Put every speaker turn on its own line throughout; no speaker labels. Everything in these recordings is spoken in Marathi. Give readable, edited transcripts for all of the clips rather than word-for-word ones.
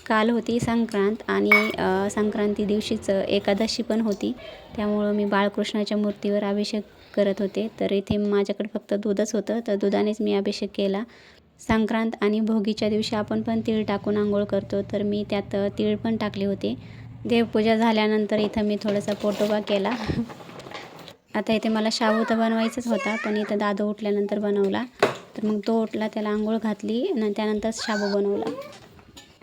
काल होती संक्रांत आणि संक्रांती दिवशीच एकादशी पण होती, त्यामुळं मी बाळकृष्णाच्या मूर्तीवर अभिषेक करत होते. तर इथे माझ्याकडे फक्त दूधच होतं, तर दुधानेच मी अभिषेक केला. संक्रांत आणि भोगीच्या दिवशी आपण पण तीळ टाकून आंघोळ करतो, तर मी त्यात तीळ पण टाकले होते. देवपूजा झाल्यानंतर इथं मी थोडासा पोटोबा केला. आता इथे मला शाबू तर बनवायचाच होता, पण इथं दादू उठल्यानंतर बनवला. तर मग तो उठला, त्याला आंघोळ घातली आणि त्यानंतर शाबू बनवला.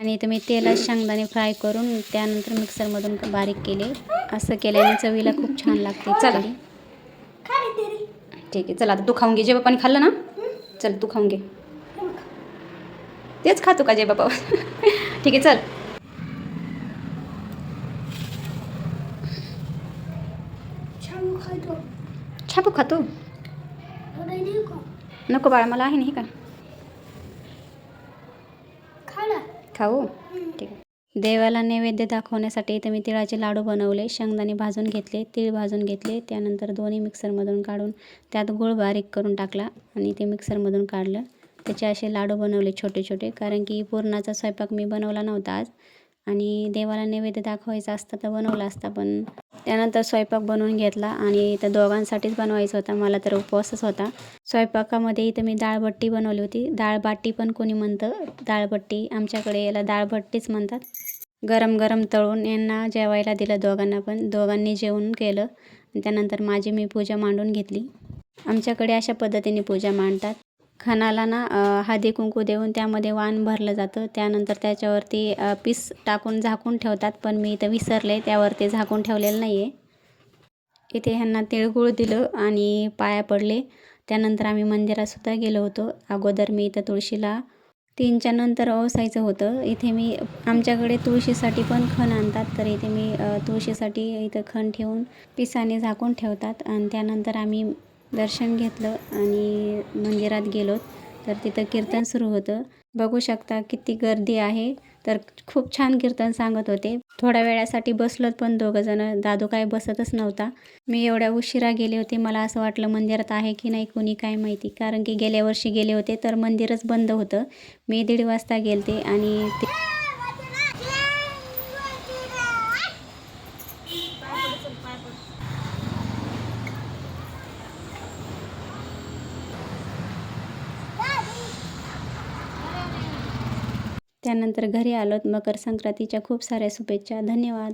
आणि इथं मी तेलात शेंगदाणे फ्राय करून त्यानंतर मिक्सरमधून बारीक केले. असं केल्याने चवीला खूप छान लागते.
चला ठीक आहे, चला आता तू खाऊन घे. जे बापाने खाल्लं ना, चल तू खाऊन घे. तेच खातो का जे बापा? ठीक आहे, चल. छापू खातो? नको बाळा, मला आहे नाही का खाऊ. ठीक आहे.
देवाला नैवेद्य दाखवण्यासाठी इथे मी तिळाचे लाडू बनवले. शेंगदाणे भाजून घेतले, तीळ भाजून घेतले, त्यानंतर दोन्ही मिक्सरमधून काढून त्यात गूळ बारीक करून टाकला आणि ते मिक्सरमधून काढलं. त्याचे असे लाडू बनवले छोटे छोटे, कारण की पुरणाचा स्वयंपाक मी बनवला नव्हता आज आणि देवाला नैवेद्य दाखवायचा असता तर बनवला असता, पण त्यानंतर स्वयंपाक बनवून घेतला आणि इथं दोघांसाठीच बनवायचा होता. मला तर उपवासच होता. स्वयंपाकामध्ये इथं मी डाळबट्टी बनवली होती. डाळबाटी पण कोणी म्हणतं, डाळबट्टी आमच्याकडे याला डाळबट्टीच म्हणतात. गरम गरम तळून यांना जेवायला दिलं दोघांना पण. दोघांनी जेवण केलं आणि त्यानंतर माझी मी पूजा मांडून घेतली. आमच्याकडे अशा पद्धतीने पूजा मांडतात. खणाला ना हळदी कुंकू देऊन त्यामध्ये वाण भरलं जातं. त्यानंतर त्याच्यावरती पीस टाकून झाकून ठेवतात, पण मी इथं विसरले, त्यावरती झाकून ठेवलेलं नाही आहे. इथे ह्यांना तिळगुळ दिलं आणि पाया पडले. त्यानंतर आम्ही मंदिरातसुद्धा गेलो होतो. अगोदर मी इथं तुळशीला 3च्या नंतर ओवासायचं होतं. इथे मी आमच्याकडे तुळशीसाठी पण खण आणतात, तर इथे मी तुळशीसाठी इथं खण ठेवून पिसाने झाकून ठेवतात आणि त्यानंतर आम्ही दर्शन घेतलं आणि मंदिरात गेलो. तर तिथं कीर्तन सुरू होतं. बघू शकता किती गर्दी आहे. तर खूप छान कीर्तन सांगत होते. थोड्या वेळासाठी बसलोत, पण दोघंजणं, दादू काय बसतच नव्हता. मी एवढ्या उशिरा गेले होते, मला असं वाटलं मंदिरात आहे की नाही कोणी काय माहिती, कारण की गेल्या वर्षी गेले होते तर मंदिरच बंद होतं. मी 1:30 वाजता गेलते आणि त्यानंतर घरी आलोत. मकर संक्रांतीच्या खूप साऱ्या शुभेच्छा. धन्यवाद.